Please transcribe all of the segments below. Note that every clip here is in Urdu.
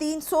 300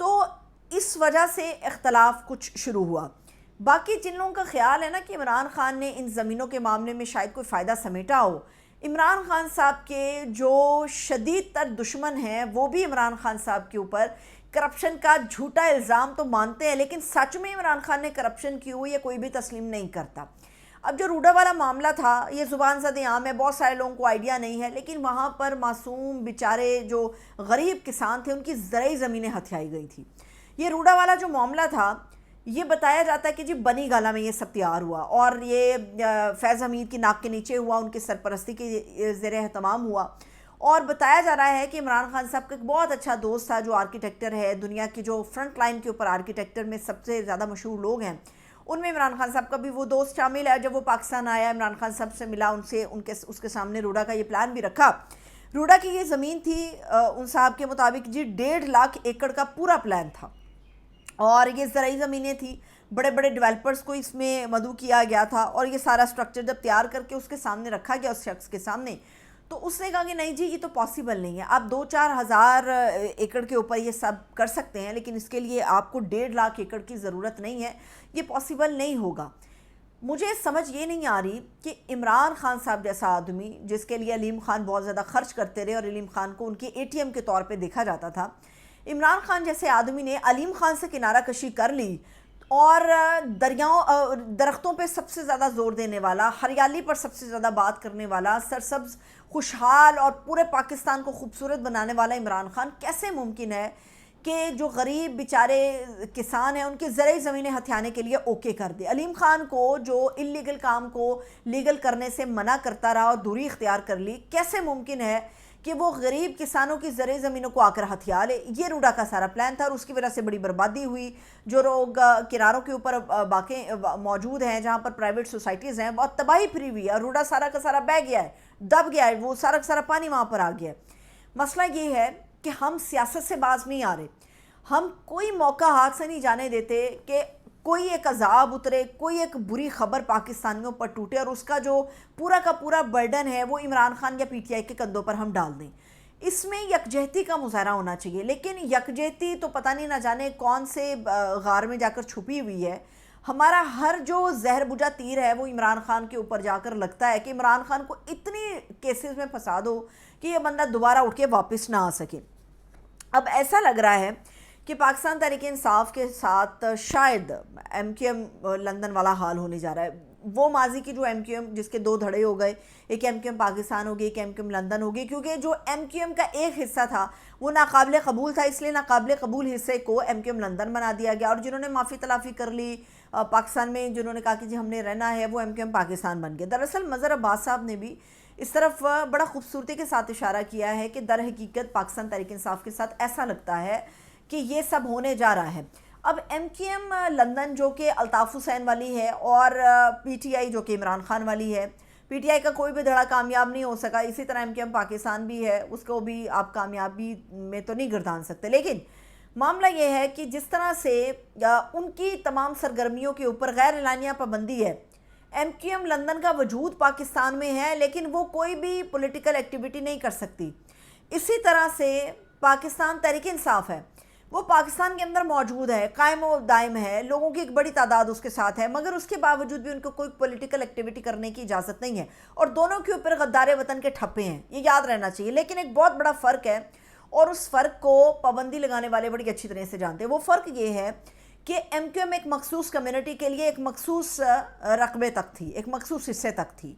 تو اس وجہ سے اختلاف کچھ شروع ہوا۔ باقی جن لوگوں کا خیال ہے نا کہ عمران خان نے ان زمینوں کے معاملے میں شاید کوئی فائدہ سمیٹا ہو، عمران خان صاحب کے جو شدید تر دشمن ہیں وہ بھی عمران خان صاحب کے اوپر کرپشن کا جھوٹا الزام تو مانتے ہیں، لیکن سچ میں عمران خان نے کرپشن کی ہوئی یہ کوئی بھی تسلیم نہیں کرتا۔ اب جو روڈا والا معاملہ تھا یہ زبان زد عام ہے، بہت سارے لوگوں کو آئیڈیا نہیں ہے، لیکن وہاں پر معصوم بیچارے جو غریب کسان تھے ان کی زرعی زمینیں ہتھیائی گئی تھی۔ یہ روڈا والا جو معاملہ تھا یہ بتایا جاتا ہے کہ جی بنی گالہ میں یہ سب تیار ہوا اور یہ فیض حمید کی ناک کے نیچے ہوا، ان کی سرپرستی کے زیر اہتمام ہوا، اور بتایا جا رہا ہے کہ عمران خان صاحب کا ایک بہت اچھا دوست تھا جو آرکیٹیکٹر ہے، دنیا کی جو فرنٹ لائن کے اوپر آرکیٹیکٹر میں سب سے زیادہ مشہور لوگ ہیں ان میں عمران خان صاحب کا بھی وہ دوست شامل ہے۔ جب وہ پاکستان آیا عمران خان صاحب سے ملا، اس کے سامنے روڈا کا یہ پلان بھی رکھا۔ روڈا کی یہ زمین تھی ان صاحب کے مطابق جی 1.5 لاکھ ایکڑ کا پورا پلان تھا، اور یہ زرعی زمینیں تھیں، بڑے بڑے ڈیولپرز کو اس میں مدعو کیا گیا تھا، اور یہ سارا سٹرکچر جب تیار کر کے اس کے سامنے رکھا گیا اس شخص کے سامنے تو اس نے کہا کہ نہیں جی یہ تو پاسیبل نہیں ہے، آپ 2-4 ہزار ایکڑ کے اوپر یہ سب کر سکتے ہیں لیکن اس کے لیے آپ کو 1.5 لاکھ ایکڑ کی ضرورت نہیں ہے، یہ پاسیبل نہیں ہوگا۔ مجھے سمجھ یہ نہیں آ رہی کہ عمران خان صاحب جیسا آدمی جس کے لیے علیم خان بہت زیادہ خرچ کرتے رہے اور علیم خان کو ان کے ATM کے طور پہ دیکھا جاتا تھا، عمران خان جیسے آدمی نے علیم خان سے کنارہ کشی کر لی اور درختوں پہ سب سے زیادہ زور دینے والا، ہریالی پر سب سے زیادہ بات کرنے والا، سرسبز خوشحال اور پورے پاکستان کو خوبصورت بنانے والا عمران خان کیسے ممکن ہے کہ جو غریب بیچارے کسان ہیں ان کی زرعی زمینیں ہتھیانے کے لیے اوکے کر دے؟ علیم خان کو جو اللیگل کام کو لیگل کرنے سے منع کرتا رہا اور دوری اختیار کر لی، کیسے ممکن ہے کہ وہ غریب کسانوں کی زرعی زمینوں کو آ کر ہتھیا لے؟ یہ روڈا کا سارا پلان تھا اور اس کی وجہ سے بڑی بربادی ہوئی۔ جو لوگ کناروں کے اوپر موجود ہیں جہاں پر پرائیویٹ سوسائٹیز ہیں بہت تباہی پھری ہوئی ہے، اور روڈا سارا کا سارا بہہ گیا ہے، دب گیا ہے، وہ سارا کا سارا پانی وہاں پر آ گیا ہے۔ مسئلہ یہ ہے کہ ہم سیاست سے باز نہیں آ رہے، ہم کوئی موقع ہاتھ سے نہیں جانے دیتے کہ کوئی ایک عذاب اترے، کوئی ایک بری خبر پاکستانیوں پر ٹوٹے اور اس کا جو پورا کا پورا برڈن ہے وہ عمران خان یا PTI کے کندھوں پر ہم ڈال دیں۔ اس میں یکجہتی کا مظاہرہ ہونا چاہیے، لیکن یکجہتی تو پتہ نہیں نہ جانے کون سے غار میں جا کر چھپی ہوئی ہے۔ ہمارا ہر جو زہر بجھا تیر ہے وہ عمران خان کے اوپر جا کر لگتا ہے کہ عمران خان کو اتنی کیسز میں پھنسا دو کہ یہ بندہ دوبارہ اٹھ کے واپس نہ آ سکے۔ اب ایسا لگ رہا ہے کہ پاکستان تحریک انصاف کے ساتھ شاید MQM لندن والا حال ہونے جا رہا ہے۔ وہ ماضی کی جو MQM جس کے 2 دھڑے ہو گئے، ایک MQM پاکستان ہو گئی، ایک MQM لندن ہو گئی، کیونکہ جو MQM کا ایک حصہ تھا وہ ناقابل قبول تھا، اس لیے ناقابل قبول حصے کو MQM لندن بنا دیا گیا، اور جنہوں نے معافی تلافی کر لی پاکستان میں، جنہوں نے کہا کہ جی ہم نے رہنا ہے، وہ MQM پاکستان بن گئے۔ دراصل مظہر عباس صاحب نے بھی اس طرف بڑا خوبصورتی کے ساتھ اشارہ کیا ہے کہ در حقیقت پاکستان تحریک انصاف کے ساتھ ایسا لگتا ہے کہ یہ سب ہونے جا رہا ہے۔ اب MQM لندن جو کہ الطاف حسین والی ہے اور PTI جو کہ عمران خان والی ہے، PTI کا کوئی بھی دھڑا کامیاب نہیں ہو سکا، اسی طرح MQM پاکستان بھی ہے، اس کو بھی آپ کامیابی میں تو نہیں گردان سکتے۔ لیکن معاملہ یہ ہے کہ جس طرح سے ان کی تمام سرگرمیوں کے اوپر غیر اعلانیہ پابندی ہے، MQM لندن کا وجود پاکستان میں ہے لیکن وہ کوئی بھی پولیٹیکل ایکٹیویٹی نہیں کر سکتی۔ اسی طرح سے پاکستان تحریک انصاف ہے، وہ پاکستان کے اندر موجود ہے، قائم و دائم ہے، لوگوں کی ایک بڑی تعداد اس کے ساتھ ہے، مگر اس کے باوجود بھی ان کو کوئی پولیٹیکل ایکٹیویٹی کرنے کی اجازت نہیں ہے، اور دونوں کے اوپر غدار وطن کے ٹھپے ہیں، یہ یاد رہنا چاہیے۔ لیکن ایک بہت بڑا فرق ہے اور اس فرق کو پابندی لگانے والے بڑی اچھی طرح سے جانتے ہیں۔ وہ فرق یہ ہے کہ MQM ایک مخصوص کمیونٹی کے لیے ایک مخصوص رقبے تک تھی، ایک مخصوص حصے تک تھی،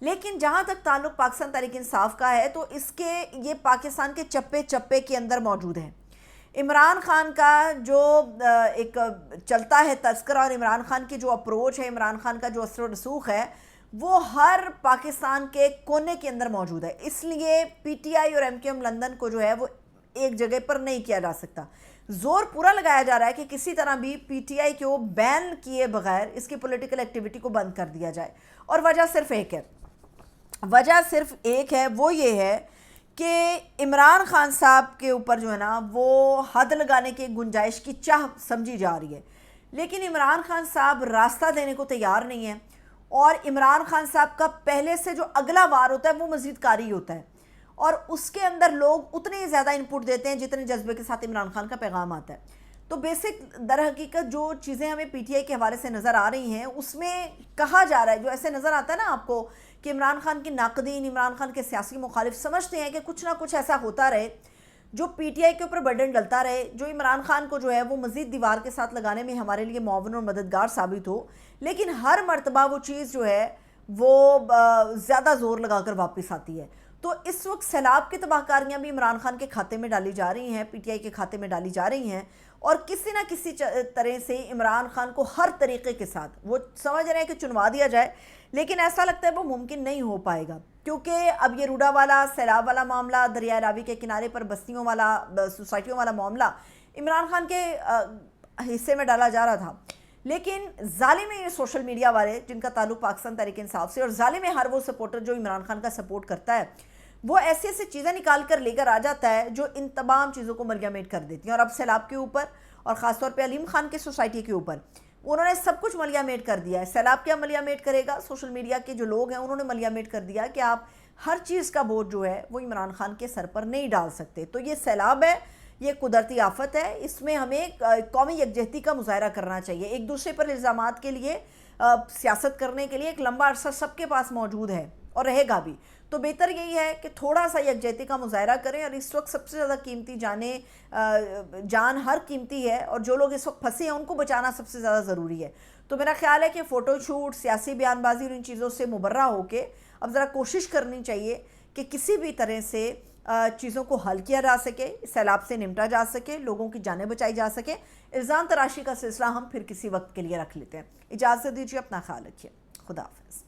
لیکن جہاں تک تعلق پاکستان تحریک انصاف کا ہے تو اس کے یہ پاکستان کے چپے چپے کے اندر موجود ہے۔ عمران خان کا جو ایک چلتا ہے تذکرہ اور عمران خان کی جو اپروچ ہے، عمران خان کا جو اثر و رسوخ ہے، وہ ہر پاکستان کے کونے کے اندر موجود ہے۔ اس لیے PTI اور MQM لندن کو جو ہے وہ ایک جگہ پر نہیں کیا جا سکتا۔ زور پورا لگایا جا رہا ہے کہ کسی طرح بھی PTI کو بین کیے بغیر اس کی پولیٹیکل ایکٹیویٹی کو بند کر دیا جائے، اور وجہ صرف ایک ہے، وہ یہ ہے کہ عمران خان صاحب کے اوپر جو ہے نا وہ حد لگانے کی گنجائش کی چاہ سمجھی جا رہی ہے، لیکن عمران خان صاحب راستہ دینے کو تیار نہیں ہے، اور عمران خان صاحب کا پہلے سے جو اگلا وار ہوتا ہے وہ مزید کاری ہوتا ہے، اور اس کے اندر لوگ اتنے زیادہ انپٹ دیتے ہیں جتنے جذبے کے ساتھ عمران خان کا پیغام آتا ہے. تو بیسک در حقیقت جو چیزیں ہمیں پی ٹی آئی کے حوالے سے نظر آ رہی ہیں اس میں کہا جا رہا ہے، جو ایسے نظر آتا ہے نا آپ کو کہ عمران خان کے ناقدین، عمران خان کے سیاسی مخالف سمجھتے ہیں کہ کچھ نہ کچھ ایسا ہوتا رہے جو پی ٹی آئی کے اوپر برڈن ڈلتا رہے، جو عمران خان کو جو ہے وہ مزید دیوار کے ساتھ لگانے میں ہمارے لیے معاون اور مددگار ثابت ہو، لیکن ہر مرتبہ وہ چیز جو ہے وہ زیادہ زور لگا کر واپس آتی ہے. تو اس وقت سیلاب کی تباہ کاریاں بھی عمران خان کے کھاتے میں ڈالی جا رہی ہیں، پی ٹی آئی کے کھاتے میں ڈالی جا رہی ہیں، اور کسی نہ کسی طرح سے عمران خان کو ہر طریقے کے ساتھ وہ سمجھ رہے ہیں کہ چنوا دیا جائے، لیکن ایسا لگتا ہے وہ ممکن نہیں ہو پائے گا، کیونکہ اب یہ روڈا والا سیلاب والا معاملہ، دریائے راوی کے کنارے پر بستیوں والا، سوسائٹیوں والا معاملہ عمران خان کے حصے میں ڈالا جا رہا تھا. لیکن ظالم یہ سوشل میڈیا والے جن کا تعلق پاکستان تحریک انصاف سے، اور ظالم ہر وہ سپورٹر جو عمران خان کا سپورٹ کرتا ہے، وہ ایسی ایسی چیزیں نکال کر لے کر آ جاتا ہے جو ان تمام چیزوں کو ملیامیٹ کر دیتی ہیں. اور اب سیلاب کے اوپر اور خاص طور پہ علیم خان کے سوسائٹی کے اوپر انہوں نے سب کچھ ملیامیٹ کر دیا ہے. سیلاب کیا ملیامیٹ کرے گا؟ سوشل میڈیا کے جو لوگ ہیں انہوں نے ملیامیٹ کر دیا کہ آپ ہر چیز کا بوجھ جو ہے وہ عمران خان کے سر پر نہیں ڈال سکتے. تو یہ سیلاب ہے، یہ قدرتی آفت ہے، اس میں ہمیں قومی یکجہتی کا مظاہرہ کرنا چاہیے. ایک دوسرے پر الزامات کے لیے، سیاست کرنے کے لیے ایک لمبا عرصہ سب کے پاس موجود ہے اور رہے گا بھی. تو بہتر یہی ہے کہ تھوڑا سا یکجہتی کا مظاہرہ کریں، اور اس وقت سب سے زیادہ قیمتی جان ہر قیمتی ہے، اور جو لوگ اس وقت پھنسے ہیں ان کو بچانا سب سے زیادہ ضروری ہے. تو میرا خیال ہے کہ فوٹو شوٹ، سیاسی بیان بازی اور ان چیزوں سے مبرہ ہو کے اب ذرا کوشش کرنی چاہیے کہ کسی بھی طرح سے چیزوں کو حل کیا جا سکے، سیلاب سے نمٹا جا سکے، لوگوں کی جانیں بچائی جا سکے. الزام تراشی کا سلسلہ ہم پھر کسی وقت کے لیے رکھ لیتے ہیں. اجازت دیجیے، اپنا خیال رکھیے. خدا حافظ.